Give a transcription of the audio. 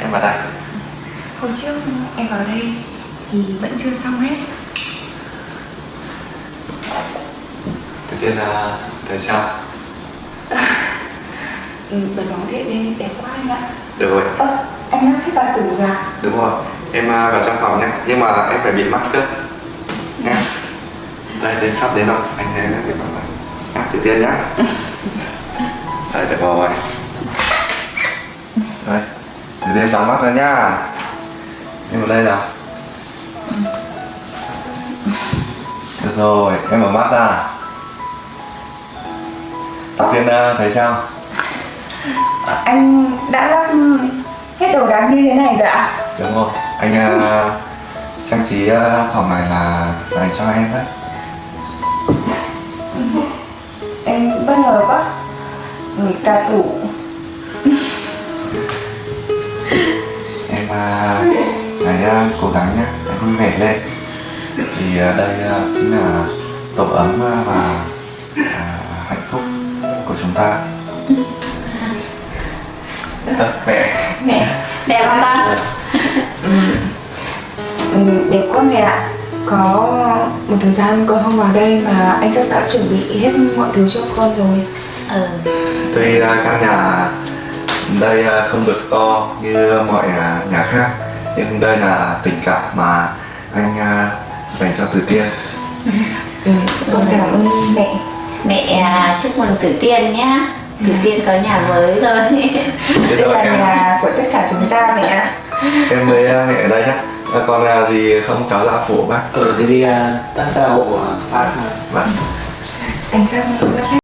em vào đây? Hôm trước em vào đây thì vẫn chưa xong hết. Đầu tiên là thấy sao? Bật bóng điện lên đẹp quá anh ạ. Được rồi. Anh lắp hết vào tủ rồi à? Đúng rồi. Em vào trong phòng nhé. Nhưng mà em phải bịt mắt trước nhé. Đây, đến sắp đến rồi. Anh sẽ bịt mắt lại. Đầu tiên nhé. Đây, được rồi. Đây. Đầu tiên đóng mắt ra nhá. Em vào đây nào. Được rồi, em mở mắt ra. Đầu tiên thấy sao? Anh đã lắp hết đồ đạc như thế này rồi ạ? Đúng rồi, anh trang trí phòng này là dành cho em đấy. Em bất ngờ quá. Cả tủ. Em hãy cố gắng nhé, hãy vui vẻ lên. Thì đây chính là tổ ấm và hạnh phúc của chúng ta. Mẹ đẹp không con? Đẹp quá mẹ ạ. Có một thời gian con không vào đây mà anh rất đã chuẩn bị hết mọi thứ cho con rồi. Tuy căn nhà đây không được to như mọi nhà khác, nhưng đây là tình cảm mà anh dành cho Tử Tiên. Con cảm ơn mẹ. Mẹ chúc mừng Tử Tiên nhá. Tử Tiên có nhà mới rồi. Biết Đây rồi là em. nhà của tất cả chúng ta mẹ ạ. Em với mẹ ở đây nhé. Còn gì không cháu ra phụ bác. Thì đi tất cả hộ bác mà. Vâng. Anh sang